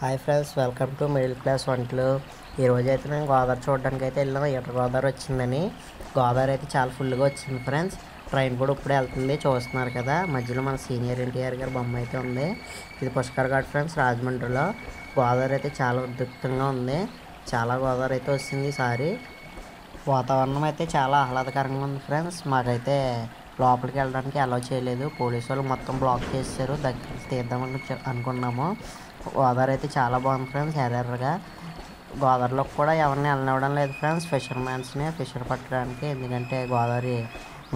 Hi friends, welcome to middle class వంటలు. ఈరోజు అయితే మేము గోదావరి చూడడానికి అయితే వెళ్ళాం. ఎటర్ గోదావరి వచ్చిందని. గోదావరి అయితే చాలా ఫుల్గా వచ్చింది ఫ్రెండ్స్. ట్రైన్ కూడా ఇప్పుడే వెళ్తుంది, చూస్తున్నారు కదా. మధ్యలో మన సీనియర్ ఎన్టీఆర్ గారి బొమ్మ అయితే ఉంది. ఇది పుష్కర్ ఘాట్ ఫ్రెండ్స్, రాజమండ్రిలో. గోదావరి అయితే చాలా ఉద్రిక్తంగా ఉంది. చాలా గోదావరి అయితే వచ్చింది ఈసారి. వాతావరణం అయితే చాలా ఆహ్లాదకరంగా ఉంది ఫ్రెండ్స్. మాకైతే లోపలికి వెళ్ళడానికి అలౌ చేయలేదు. పోలీసు వాళ్ళు మొత్తం బ్లాక్ చేశారు. దగ్గరికి తీద్దామని అనుకున్నాము. గోదావరి అయితే చాలా బాగుంది ఫ్రెండ్స్, ఎర్రగా. గోదావరిలో కూడా ఎవరిని వెళ్ళనివ్వడం లేదు ఫ్రెండ్స్, ఫిషర్మ్యాన్స్ని ఫిషర్ పట్టడానికి. ఎందుకంటే గోదావరి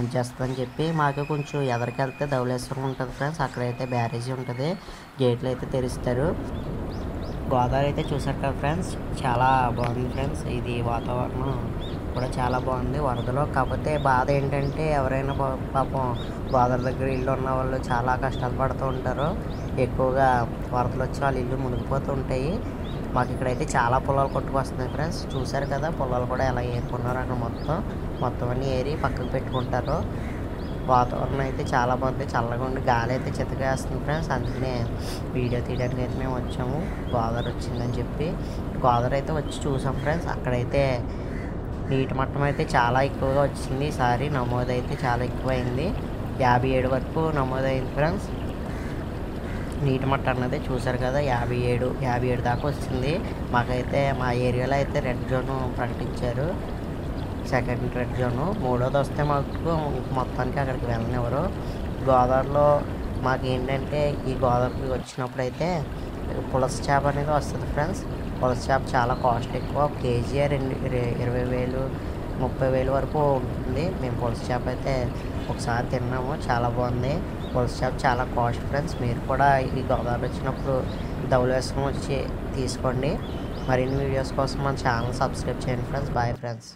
ఉంచేస్తుందని చెప్పి. మాకు కొంచెం ఎదరికి వెళ్తే ధవళేశ్వరం ఉంటుంది ఫ్రెండ్స్, అక్కడైతే బ్యారేజీ ఉంటుంది. గేట్లు అయితే తెరుస్తారు. గోదావరి అయితే చూసారు కదా ఫ్రెండ్స్, చాలా బాగుంది ఫ్రెండ్స్. ఇది వాతావరణం కూడా చాలా బాగుంది వరదలో. కాకపోతే బాధ ఏంటంటే ఎవరైనా పాపం గోదావరి దగ్గర ఇల్లు ఉన్న వాళ్ళు చాలా కష్టాలు పడుతూ ఉంటారు. ఎక్కువగా వరదలు వచ్చి వాళ్ళ ఇల్లు మునిగిపోతూ ఉంటాయి. మాకు ఇక్కడైతే చాలా పొలాలు కొట్టుకొస్తున్నాయి ఫ్రెండ్స్. చూసారు కదా పొలాలు కూడా ఎలా ఏరుకున్నారు. అక్కడ మొత్తం అన్నీ ఏరి పక్కకు పెట్టుకుంటారు. వాతావరణం అయితే చాలా బాగుంది, చల్లగా ఉండి గాలి అయితే చిత్తగా వేస్తుంది ఫ్రెండ్స్. అందుకనే వీడియో తీయడానికి అయితే మేము వచ్చాము. గోదావరి వచ్చిందని చెప్పి గోదావరి అయితే వచ్చి చూసాం ఫ్రెండ్స్. అక్కడైతే నీటి మట్టం అయితే చాలా ఎక్కువగా వచ్చింది. ఈసారి నమోదైతే చాలా ఎక్కువైంది. 57 వరకు నమోదైంది ఫ్రెండ్స్. నీటి మట్టం అన్నది చూసారు కదా, 57 దాకా వచ్చింది. మాకైతే మా ఏరియాలో అయితే రెడ్ జోన్ ప్రకటించారు, సెకండ్ రెడ్ జోను. మూడోది వస్తే మాకు మొత్తానికి అక్కడికి వెళ్ళనివ్వరు. గోదావరిలో మాకు ఏంటంటే ఈ గోదావరికి వచ్చినప్పుడు అయితే పులస చేప అనేది వస్తుంది ఫ్రెండ్స్. పులస చేప చాలా కాస్ట్ ఎక్కువ. కేజీ 20,000 30,000 వరకు ఉంటుంది. మేము పులస చేప అయితే ఒకసారి తిన్నాము, చాలా బాగుంది. పులస చేప చాలా కాస్ట్ ఫ్రెండ్స్. మీరు కూడా ఈ గోదావరి వచ్చినప్పుడు ధవళేశ్వరం వచ్చి తీసుకోండి. మరిన్ని వీడియోస్ కోసం మన ఛానల్ సబ్స్క్రైబ్ చేయండి ఫ్రెండ్స్. Bye friends.